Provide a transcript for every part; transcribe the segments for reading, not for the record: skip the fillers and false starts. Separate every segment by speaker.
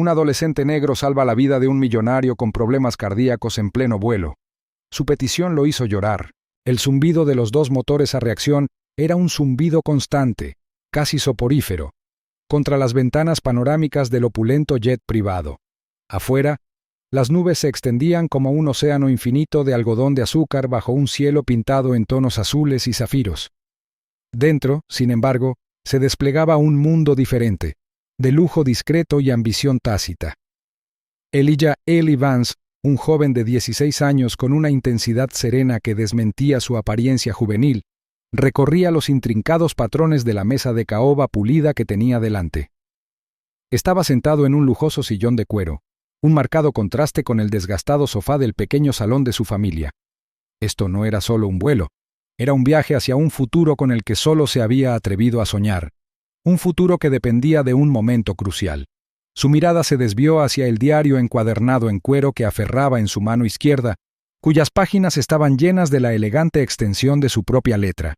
Speaker 1: Un adolescente negro salva la vida de un millonario con problemas cardíacos en pleno vuelo. Su petición lo hizo llorar. El zumbido de los dos motores a reacción era un zumbido constante, casi soporífero, contra las ventanas panorámicas del opulento jet privado. Afuera, las nubes se extendían como un océano infinito de algodón de azúcar bajo un cielo pintado en tonos azules y zafiros. Dentro, sin embargo, se desplegaba un mundo diferente, de lujo discreto y ambición tácita. Elijah Eli Vance, un joven de 16 años con una intensidad serena que desmentía su apariencia juvenil, recorría los intrincados patrones de la mesa de caoba pulida que tenía delante. Estaba sentado en un lujoso sillón de cuero, un marcado contraste con el desgastado sofá del pequeño salón de su familia. Esto no era solo un vuelo, era un viaje hacia un futuro con el que solo se había atrevido a soñar, un futuro que dependía de un momento crucial. Su mirada se desvió hacia el diario encuadernado en cuero que aferraba en su mano izquierda, cuyas páginas estaban llenas de la elegante extensión de su propia letra.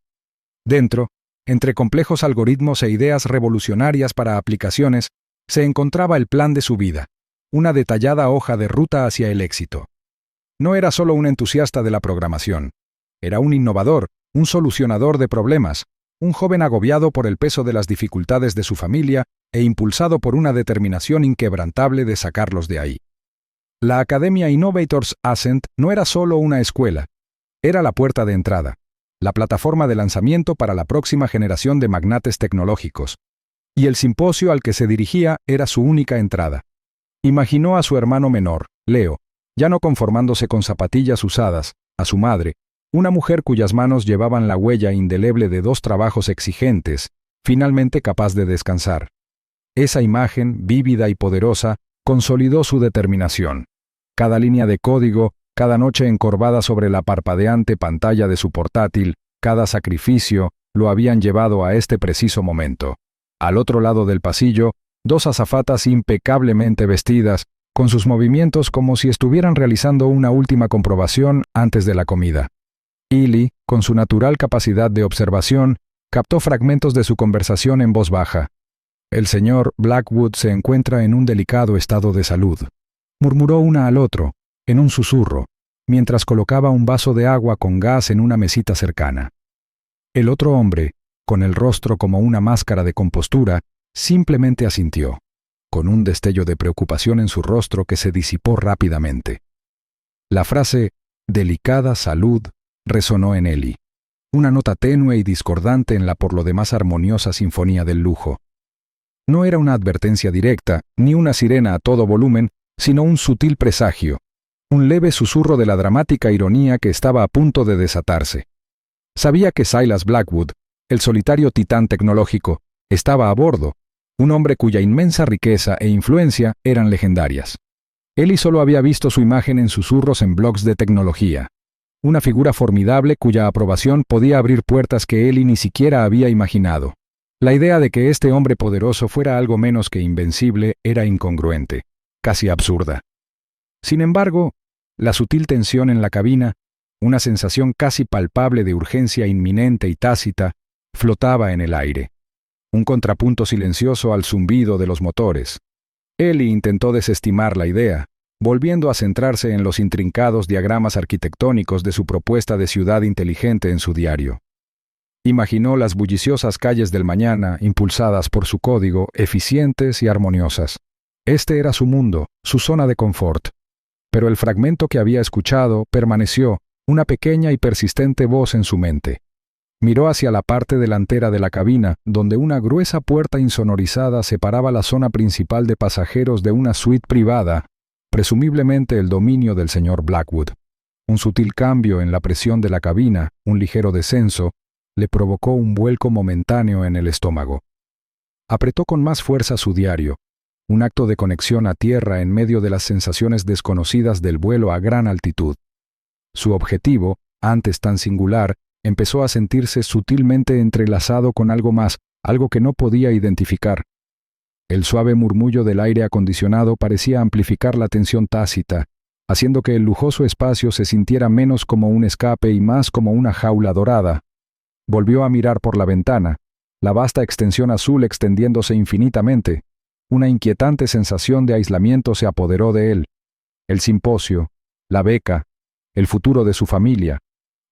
Speaker 1: Dentro, entre complejos algoritmos e ideas revolucionarias para aplicaciones, se encontraba el plan de su vida, una detallada hoja de ruta hacia el éxito. No era solo un entusiasta de la programación, era un innovador, un solucionador de problemas, un joven agobiado por el peso de las dificultades de su familia e impulsado por una determinación inquebrantable de sacarlos de ahí. La Academia Innovators Ascent no era solo una escuela, era la puerta de entrada, la plataforma de lanzamiento para la próxima generación de magnates tecnológicos, y el simposio al que se dirigía era su única entrada. Imaginó a su hermano menor, Leo, ya no conformándose con zapatillas usadas, a su madre, una mujer cuyas manos llevaban la huella indeleble de 2 trabajos exigentes, finalmente capaz de descansar. Esa imagen, vívida y poderosa, consolidó su determinación. Cada línea de código, cada noche encorvada sobre la parpadeante pantalla de su portátil, cada sacrificio, lo habían llevado a este preciso momento. Al otro lado del pasillo, 2 azafatas impecablemente vestidas, con sus movimientos como si estuvieran realizando una última comprobación antes de la comida. Eli, con su natural capacidad de observación, captó fragmentos de su conversación en voz baja. «El señor Blackwood se encuentra en un delicado estado de salud», murmuró una al otro, en un susurro, mientras colocaba un vaso de agua con gas en una mesita cercana. El otro hombre, con el rostro como una máscara de compostura, simplemente asintió, con un destello de preocupación en su rostro que se disipó rápidamente. La frase «delicada salud» resonó en Eli, una nota tenue y discordante en la por lo demás armoniosa sinfonía del lujo. No era una advertencia directa, ni una sirena a todo volumen, sino un sutil presagio, un leve susurro de la dramática ironía que estaba a punto de desatarse. Sabía que Silas Blackwood, el solitario titán tecnológico, estaba a bordo, un hombre cuya inmensa riqueza e influencia eran legendarias. Eli solo había visto su imagen en susurros en blogs de tecnología, una figura formidable cuya aprobación podía abrir puertas que Eli ni siquiera había imaginado. La idea de que este hombre poderoso fuera algo menos que invencible era incongruente, casi absurda. Sin embargo, la sutil tensión en la cabina, una sensación casi palpable de urgencia inminente y tácita, flotaba en el aire, un contrapunto silencioso al zumbido de los motores. Eli intentó desestimar la idea, volviendo a centrarse en los intrincados diagramas arquitectónicos de su propuesta de ciudad inteligente en su diario. Imaginó las bulliciosas calles del mañana, impulsadas por su código, eficientes y armoniosas. Este era su mundo, su zona de confort. Pero el fragmento que había escuchado permaneció, una pequeña y persistente voz en su mente. Miró hacia la parte delantera de la cabina, donde una gruesa puerta insonorizada separaba la zona principal de pasajeros de una suite privada, presumiblemente el dominio del señor Blackwood. Un sutil cambio en la presión de la cabina, un ligero descenso, le provocó un vuelco momentáneo en el estómago. Apretó con más fuerza su diario, un acto de conexión a tierra en medio de las sensaciones desconocidas del vuelo a gran altitud. Su objetivo, antes tan singular, empezó a sentirse sutilmente entrelazado con algo más, algo que no podía identificar. El suave murmullo del aire acondicionado parecía amplificar la tensión tácita, haciendo que el lujoso espacio se sintiera menos como un escape y más como una jaula dorada. Volvió a mirar por la ventana, la vasta extensión azul extendiéndose infinitamente, una inquietante sensación de aislamiento se apoderó de él. El simposio, la beca, el futuro de su familia,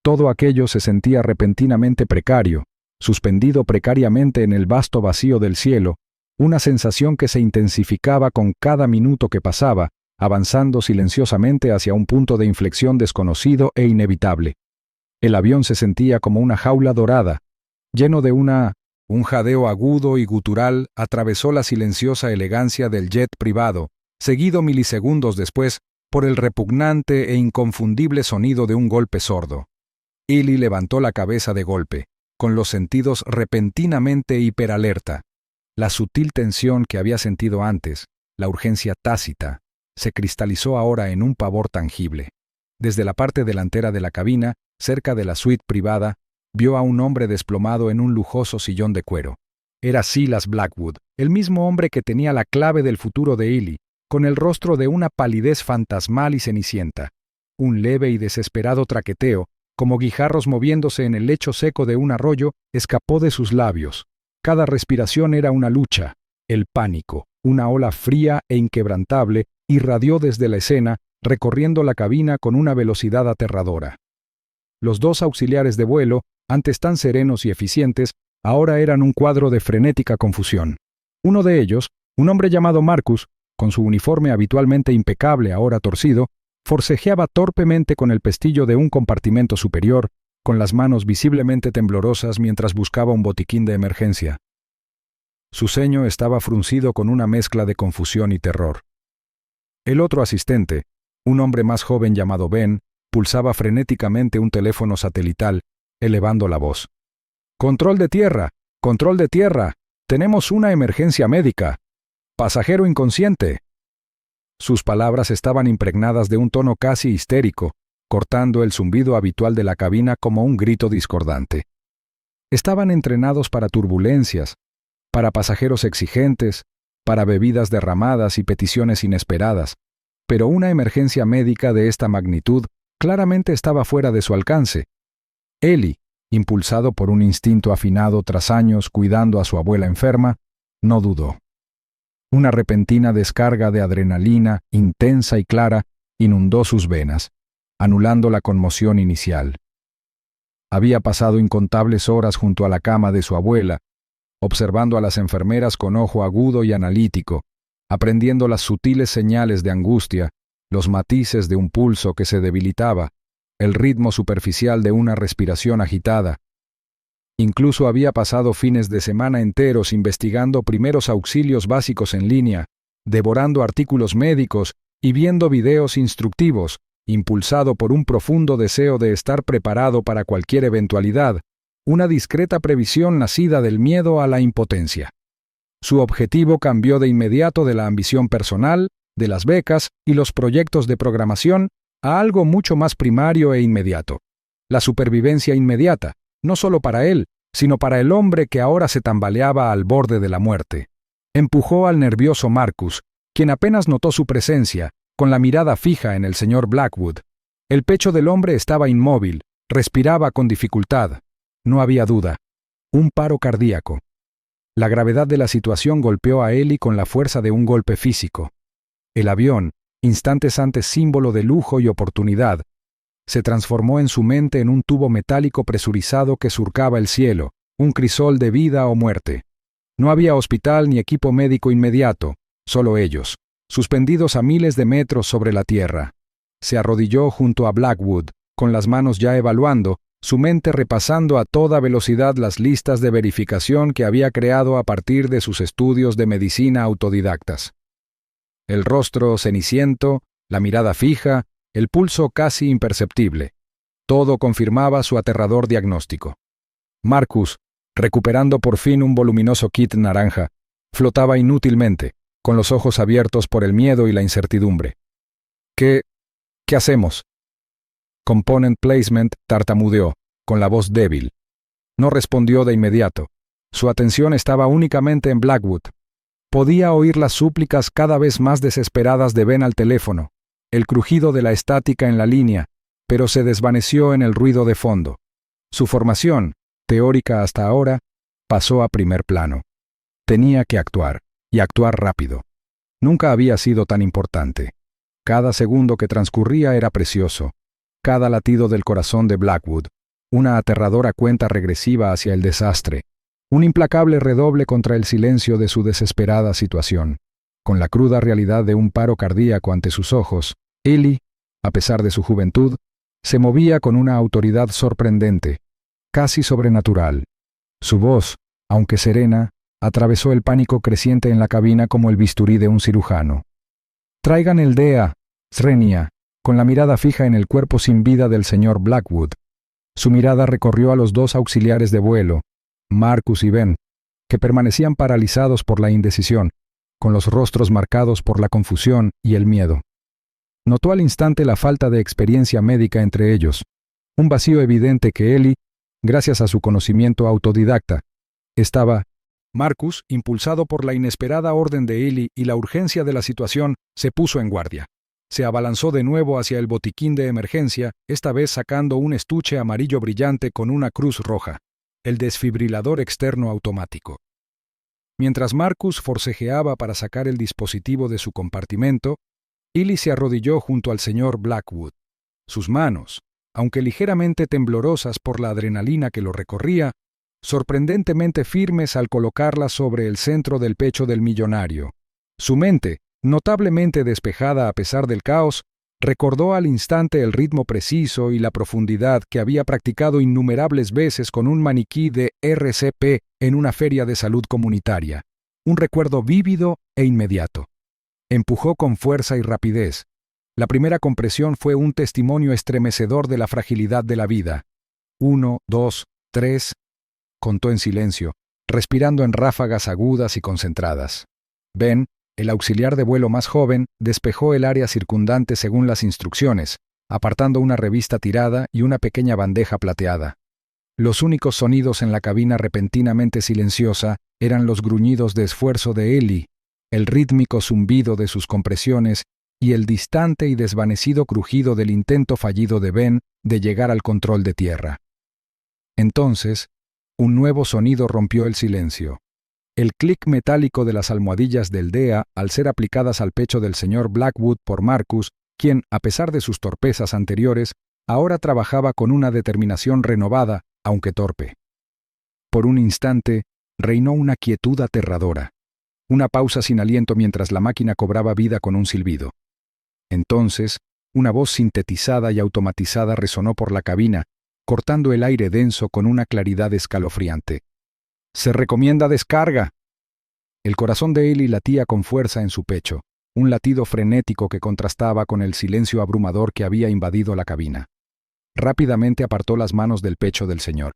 Speaker 1: todo aquello se sentía repentinamente precario, suspendido precariamente en el vasto vacío del cielo, una sensación que se intensificaba con cada minuto que pasaba, avanzando silenciosamente hacia un punto de inflexión desconocido e inevitable. El avión se sentía como una jaula dorada, lleno de un jadeo agudo y gutural atravesó la silenciosa elegancia del jet privado, seguido milisegundos después por el repugnante e inconfundible sonido de un golpe sordo. Ely levantó la cabeza de golpe, con los sentidos repentinamente hiperalerta. La sutil tensión que había sentido antes, la urgencia tácita, se cristalizó ahora en un pavor tangible. Desde la parte delantera de la cabina, cerca de la suite privada, vio a un hombre desplomado en un lujoso sillón de cuero. Era Silas Blackwood, el mismo hombre que tenía la clave del futuro de Ely, con el rostro de una palidez fantasmal y cenicienta. Un leve y desesperado traqueteo, como guijarros moviéndose en el lecho seco de un arroyo, escapó de sus labios. Cada respiración era una lucha. El pánico, una ola fría e inquebrantable, irradió desde la escena, recorriendo la cabina con una velocidad aterradora. Los dos auxiliares de vuelo, antes tan serenos y eficientes, ahora eran un cuadro de frenética confusión. Uno de ellos, un hombre llamado Marcus, con su uniforme habitualmente impecable ahora torcido, forcejeaba torpemente con el pestillo de un compartimento superior, con las manos visiblemente temblorosas mientras buscaba un botiquín de emergencia. Su ceño estaba fruncido con una mezcla de confusión y terror. El otro asistente, un hombre más joven llamado Ben, pulsaba frenéticamente un teléfono satelital, elevando la voz. «¡Control de tierra! ¡Control de tierra! ¡Tenemos una emergencia médica! ¡Pasajero inconsciente!». Sus palabras estaban impregnadas de un tono casi histérico, cortando el zumbido habitual de la cabina como un grito discordante. Estaban entrenados para turbulencias, para pasajeros exigentes, para bebidas derramadas y peticiones inesperadas, pero una emergencia médica de esta magnitud claramente estaba fuera de su alcance. Ely, impulsado por un instinto afinado tras años cuidando a su abuela enferma, no dudó. Una repentina descarga de adrenalina, intensa y clara, inundó sus venas, anulando la conmoción inicial. Había pasado incontables horas junto a la cama de su abuela, observando a las enfermeras con ojo agudo y analítico, aprendiendo las sutiles señales de angustia, los matices de un pulso que se debilitaba, el ritmo superficial de una respiración agitada. Incluso había pasado fines de semana enteros investigando primeros auxilios básicos en línea, devorando artículos médicos y viendo videos instructivos, impulsado por un profundo deseo de estar preparado para cualquier eventualidad, una discreta previsión nacida del miedo a la impotencia. Su objetivo cambió de inmediato de la ambición personal, de las becas y los proyectos de programación, a algo mucho más primario e inmediato. La supervivencia inmediata, no solo para él, sino para el hombre que ahora se tambaleaba al borde de la muerte. Empujó al nervioso Marcus, quien apenas notó su presencia, con la mirada fija en el señor Blackwood. El pecho del hombre estaba inmóvil, respiraba con dificultad. No había duda. Un paro cardíaco. La gravedad de la situación golpeó a Ely con la fuerza de un golpe físico. El avión, instantes antes símbolo de lujo y oportunidad, se transformó en su mente en un tubo metálico presurizado que surcaba el cielo, un crisol de vida o muerte. No había hospital ni equipo médico inmediato, solo ellos, suspendidos a miles de metros sobre la tierra. Se arrodilló junto a Blackwood, con las manos ya evaluando, su mente repasando a toda velocidad las listas de verificación que había creado a partir de sus estudios de medicina autodidactas. El rostro ceniciento, la mirada fija, el pulso casi imperceptible. Todo confirmaba su aterrador diagnóstico. Marcus, recuperando por fin un voluminoso kit naranja, flotaba inútilmente, con los ojos abiertos por el miedo y la incertidumbre. ¿Qué hacemos? Component Placement tartamudeó, con la voz débil. No respondió de inmediato. Su atención estaba únicamente en Blackwood. Podía oír las súplicas cada vez más desesperadas de Ben al teléfono, el crujido de la estática en la línea, pero se desvaneció en el ruido de fondo. Su formación, teórica hasta ahora, pasó a primer plano. Tenía que actuar. y actuar rápido. Nunca había sido tan importante. Cada segundo que transcurría era precioso. Cada latido del corazón de Blackwood, una aterradora cuenta regresiva hacia el desastre, un implacable redoble contra el silencio de su desesperada situación. Con la cruda realidad de un paro cardíaco ante sus ojos, Ellie, a pesar de su juventud, se movía con una autoridad sorprendente, casi sobrenatural. Su voz, aunque serena, atravesó el pánico creciente en la cabina como el bisturí de un cirujano. «Traigan el DEA, Srenia», con la mirada fija en el cuerpo sin vida del señor Blackwood. Su mirada recorrió a los dos auxiliares de vuelo, Marcus y Ben, que permanecían paralizados por la indecisión, con los rostros marcados por la confusión y el miedo. Notó al instante la falta de experiencia médica entre ellos, un vacío evidente que Ellie, gracias a su conocimiento autodidacta, estaba. Marcus, impulsado por la inesperada orden de Ellie y la urgencia de la situación, se puso en guardia. Se abalanzó de nuevo hacia el botiquín de emergencia, esta vez sacando un estuche amarillo brillante con una cruz roja, el desfibrilador externo automático. Mientras Marcus forcejeaba para sacar el dispositivo de su compartimento, Ellie se arrodilló junto al señor Blackwood. Sus manos, aunque ligeramente temblorosas por la adrenalina que lo recorría, sorprendentemente firmes al colocarlas sobre el centro del pecho del millonario. Su mente, notablemente despejada a pesar del caos, recordó al instante el ritmo preciso y la profundidad que había practicado innumerables veces con un maniquí de RCP en una feria de salud comunitaria. Un recuerdo vívido e inmediato. Empujó con fuerza y rapidez. La primera compresión fue un testimonio estremecedor de la fragilidad de la vida. 1, 2, 3, contó en silencio, respirando en ráfagas agudas y concentradas. Ben, el auxiliar de vuelo más joven, despejó el área circundante según las instrucciones, apartando una revista tirada y una pequeña bandeja plateada. Los únicos sonidos en la cabina repentinamente silenciosa eran los gruñidos de esfuerzo de Ellie, el rítmico zumbido de sus compresiones y el distante y desvanecido crujido del intento fallido de Ben de llegar al control de tierra. Entonces, un nuevo sonido rompió el silencio. El clic metálico de las almohadillas del DEA al ser aplicadas al pecho del señor Blackwood por Marcus, quien, a pesar de sus torpezas anteriores, ahora trabajaba con una determinación renovada, aunque torpe. Por un instante, reinó una quietud aterradora. Una pausa sin aliento mientras la máquina cobraba vida con un silbido. Entonces, una voz sintetizada y automatizada resonó por la cabina, cortando el aire denso con una claridad escalofriante. «Se recomienda descarga». El corazón de Ellie latía con fuerza en su pecho, un latido frenético que contrastaba con el silencio abrumador que había invadido la cabina. Rápidamente apartó las manos del pecho del señor.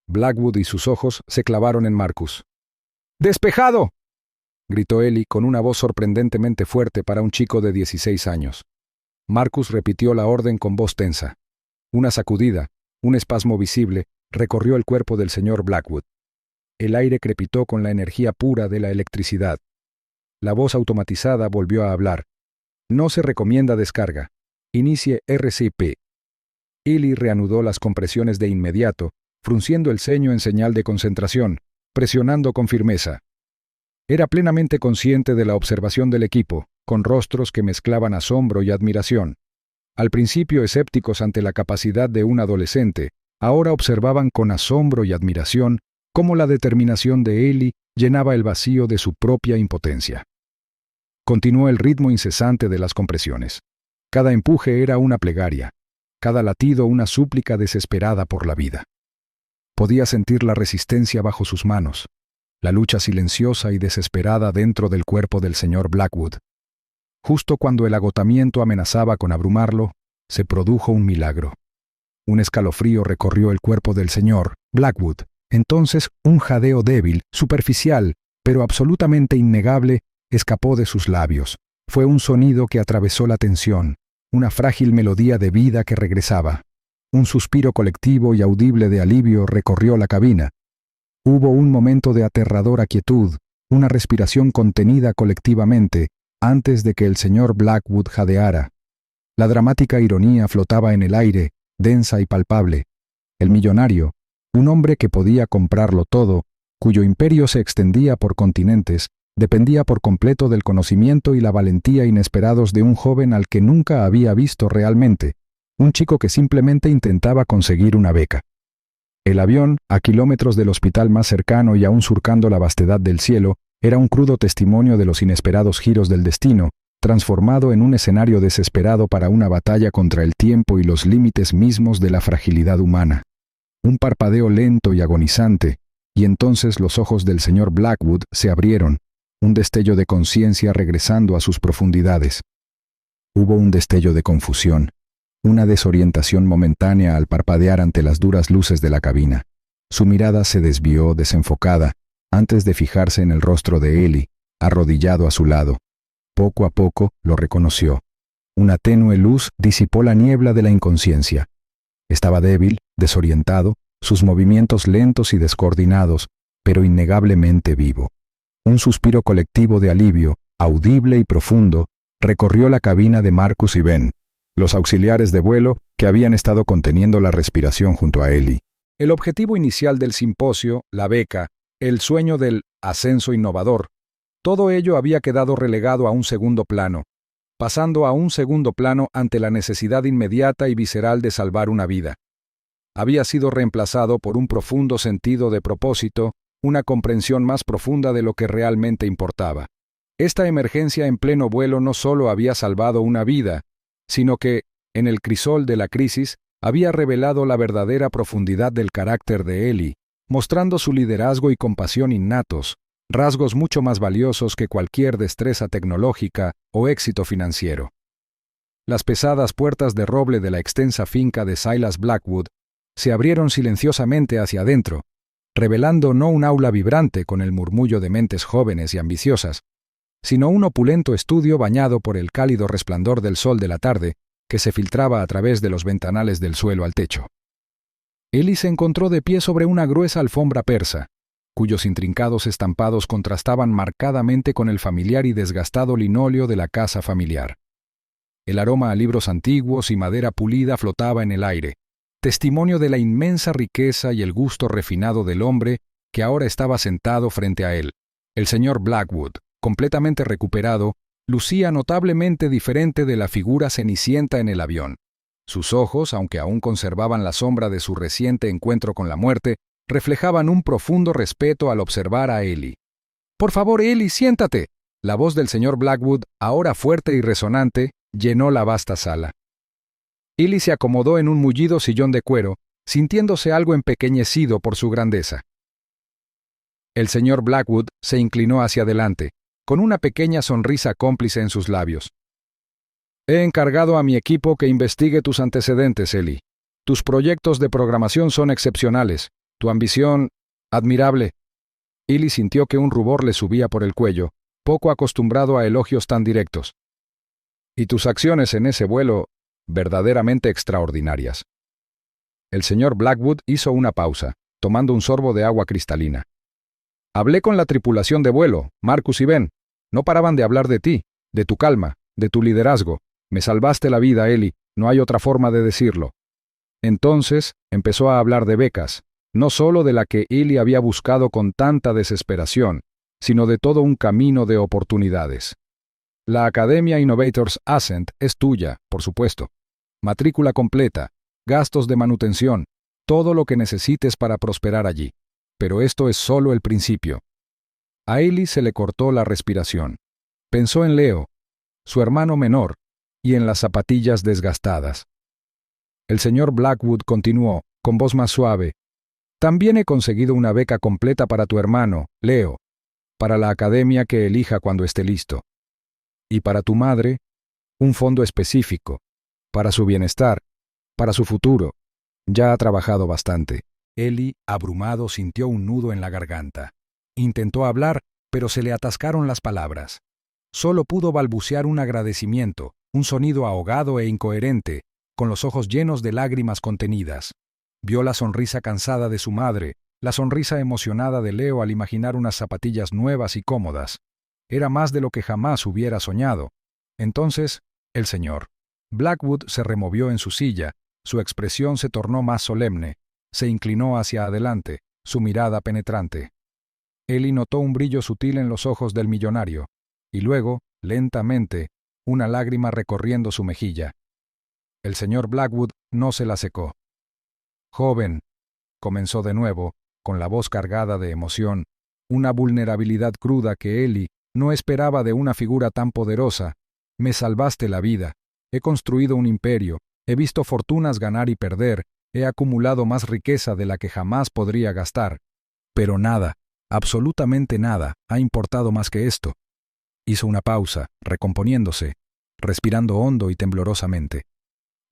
Speaker 1: Blackwood y sus ojos se clavaron en Marcus. «¡Despejado!», gritó Ellie con una voz sorprendentemente fuerte para un chico de 16 años. Marcus repitió la orden con voz tensa. Una sacudida, un espasmo visible, recorrió el cuerpo del señor Blackwood. El aire crepitó con la energía pura de la electricidad. La voz automatizada volvió a hablar. «No se recomienda descarga. Inicie RCP». Ellie reanudó las compresiones de inmediato, frunciendo el ceño en señal de concentración, presionando con firmeza. Era plenamente consciente de la observación del equipo, con rostros que mezclaban asombro y admiración. Al principio escépticos ante la capacidad de un adolescente, ahora observaban con asombro y admiración cómo la determinación de Ellie llenaba el vacío de su propia impotencia. Continuó el ritmo incesante de las compresiones. Cada empuje era una plegaria, cada latido una súplica desesperada por la vida. Podía sentir la resistencia bajo sus manos, la lucha silenciosa y desesperada dentro del cuerpo del señor Blackwood. Justo cuando el agotamiento amenazaba con abrumarlo, se produjo un milagro. Un escalofrío recorrió el cuerpo del señor Blackwood. Entonces un jadeo débil, superficial, pero absolutamente innegable, escapó de sus labios. Fue un sonido que atravesó la tensión, una frágil melodía de vida que regresaba. Un suspiro colectivo y audible de alivio recorrió la cabina. Hubo un momento de aterradora quietud, una respiración contenida colectivamente, antes de que el señor Blackwood jadeara. La dramática ironía flotaba en el aire, densa y palpable. El millonario, un hombre que podía comprarlo todo, cuyo imperio se extendía por continentes, dependía por completo del conocimiento y la valentía inesperados de un joven al que nunca había visto realmente, un chico que simplemente intentaba conseguir una beca. El avión, a kilómetros del hospital más cercano y aún surcando la vastedad del cielo, era un crudo testimonio de los inesperados giros del destino, transformado en un escenario desesperado para una batalla contra el tiempo y los límites mismos de la fragilidad humana. Un parpadeo lento y agonizante, y entonces los ojos del señor Blackwood se abrieron, un destello de conciencia regresando a sus profundidades. Hubo un destello de confusión, una desorientación momentánea al parpadear ante las duras luces de la cabina. Su mirada se desvió desenfocada, antes de fijarse en el rostro de Ellie, arrodillado a su lado. Poco a poco lo reconoció. Una tenue luz disipó la niebla de la inconsciencia. Estaba débil, desorientado, sus movimientos lentos y descoordinados, pero innegablemente vivo. Un suspiro colectivo de alivio, audible y profundo, recorrió la cabina de Marcus y Ben, los auxiliares de vuelo que habían estado conteniendo la respiración junto a Ellie. El objetivo inicial del simposio, la beca, el sueño del ascenso innovador, todo ello había quedado relegado a un segundo plano, pasando a un segundo plano ante la necesidad inmediata y visceral de salvar una vida. Había sido reemplazado por un profundo sentido de propósito, una comprensión más profunda de lo que realmente importaba. Esta emergencia en pleno vuelo no solo había salvado una vida, sino que, en el crisol de la crisis, había revelado la verdadera profundidad del carácter de Ellie, mostrando su liderazgo y compasión innatos, rasgos mucho más valiosos que cualquier destreza tecnológica o éxito financiero. Las pesadas puertas de roble de la extensa finca de Silas Blackwood se abrieron silenciosamente hacia adentro, revelando no un aula vibrante con el murmullo de mentes jóvenes y ambiciosas, sino un opulento estudio bañado por el cálido resplandor del sol de la tarde que se filtraba a través de los ventanales del suelo al techo. Ellie se encontró de pie sobre una gruesa alfombra persa, cuyos intrincados estampados contrastaban marcadamente con el familiar y desgastado linóleo de la casa familiar. El aroma a libros antiguos y madera pulida flotaba en el aire, testimonio de la inmensa riqueza y el gusto refinado del hombre que ahora estaba sentado frente a él. El señor Blackwood, completamente recuperado, lucía notablemente diferente de la figura cenicienta en el avión. Sus ojos, aunque aún conservaban la sombra de su reciente encuentro con la muerte, reflejaban un profundo respeto al observar a Ellie. «Por favor, Ellie, siéntate». La voz del señor Blackwood, ahora fuerte y resonante, llenó la vasta sala. Ellie se acomodó en un mullido sillón de cuero, sintiéndose algo empequeñecido por su grandeza. El señor Blackwood se inclinó hacia adelante, con una pequeña sonrisa cómplice en sus labios. «He encargado a mi equipo que investigue tus antecedentes, Ellie. Tus proyectos de programación son excepcionales, tu ambición, admirable». Ellie sintió que un rubor le subía por el cuello, poco acostumbrado a elogios tan directos. «Y tus acciones en ese vuelo, verdaderamente extraordinarias». El señor Blackwood hizo una pausa, tomando un sorbo de agua cristalina. «Hablé con la tripulación de vuelo, Marcus y Ben. No paraban de hablar de ti, de tu calma, de tu liderazgo. Me salvaste la vida, Ellie, no hay otra forma de decirlo». Entonces empezó a hablar de becas, no solo de la que Ellie había buscado con tanta desesperación, sino de todo un camino de oportunidades. La Academia Innovators Ascent es tuya, por supuesto. Matrícula completa, gastos de manutención, todo lo que necesites para prosperar allí. Pero esto es solo el principio. A Ellie se le cortó la respiración. Pensó en Leo, su hermano menor, y en las zapatillas desgastadas. El señor Blackwood continuó, con voz más suave. «También he conseguido una beca completa para tu hermano, Leo, para la academia que elija cuando esté listo. Y para tu madre, un fondo específico, para su bienestar, para su futuro. Ya ha trabajado bastante». Ellie, abrumado, sintió un nudo en la garganta. Intentó hablar, pero se le atascaron las palabras. Solo pudo balbucear un agradecimiento, un sonido ahogado e incoherente, con los ojos llenos de lágrimas contenidas. Vio la sonrisa cansada de su madre, la sonrisa emocionada de Leo al imaginar unas zapatillas nuevas y cómodas. Era más de lo que jamás hubiera soñado. Entonces, el señor Blackwood se removió en su silla, su expresión se tornó más solemne, se inclinó hacia adelante, su mirada penetrante. Ellie notó un brillo sutil en los ojos del millonario, y luego, lentamente, una lágrima recorriendo su mejilla. El señor Blackwood no se la secó. «Joven», comenzó de nuevo, con la voz cargada de emoción, una vulnerabilidad cruda que Ellie no esperaba de una figura tan poderosa. «Me salvaste la vida. He construido un imperio, he visto fortunas ganar y perder, he acumulado más riqueza de la que jamás podría gastar. Pero nada, absolutamente nada, ha importado más que esto». Hizo una pausa, recomponiéndose, respirando hondo y temblorosamente.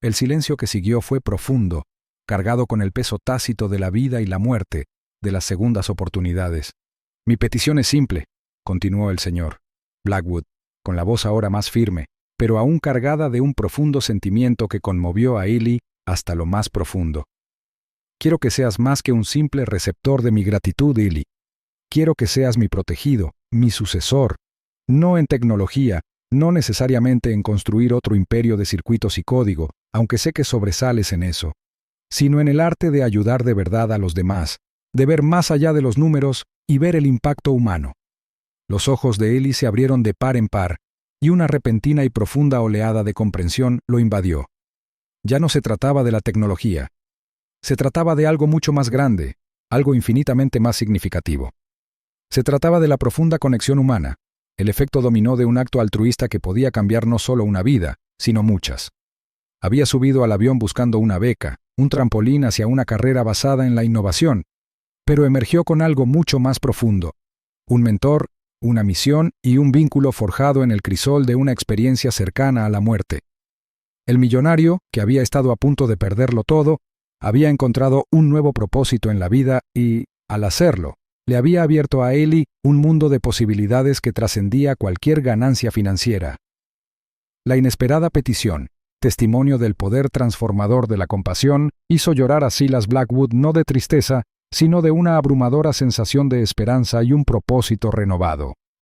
Speaker 1: El silencio que siguió fue profundo, cargado con el peso tácito de la vida y la muerte, de las segundas oportunidades. «Mi petición es simple», continuó el señor Blackwood, con la voz ahora más firme, pero aún cargada de un profundo sentimiento que conmovió a Ellie hasta lo más profundo. «Quiero que seas más que un simple receptor de mi gratitud, Ellie. Quiero que seas mi protegido, mi sucesor, no en tecnología, no necesariamente en construir otro imperio de circuitos y código, aunque sé que sobresales en eso, sino en el arte de ayudar de verdad a los demás, de ver más allá de los números y ver el impacto humano». Los ojos de Ellie se abrieron de par en par, y una repentina y profunda oleada de comprensión lo invadió. Ya no se trataba de la tecnología. Se trataba de algo mucho más grande, algo infinitamente más significativo. Se trataba de la profunda conexión humana, el efecto dominó de un acto altruista que podía cambiar no solo una vida, sino muchas. Había subido al avión buscando una beca, un trampolín hacia una carrera basada en la innovación, pero emergió con algo mucho más profundo, un mentor, una misión y un vínculo forjado en el crisol de una experiencia cercana a la muerte. El millonario, que había estado a punto de perderlo todo, había encontrado un nuevo propósito en la vida y, al hacerlo, le había abierto a Ellie un mundo de posibilidades que trascendía cualquier ganancia financiera. La inesperada petición, testimonio del poder transformador de la compasión, hizo llorar a Silas Blackwood no de tristeza, sino de una abrumadora sensación de esperanza y un propósito renovado.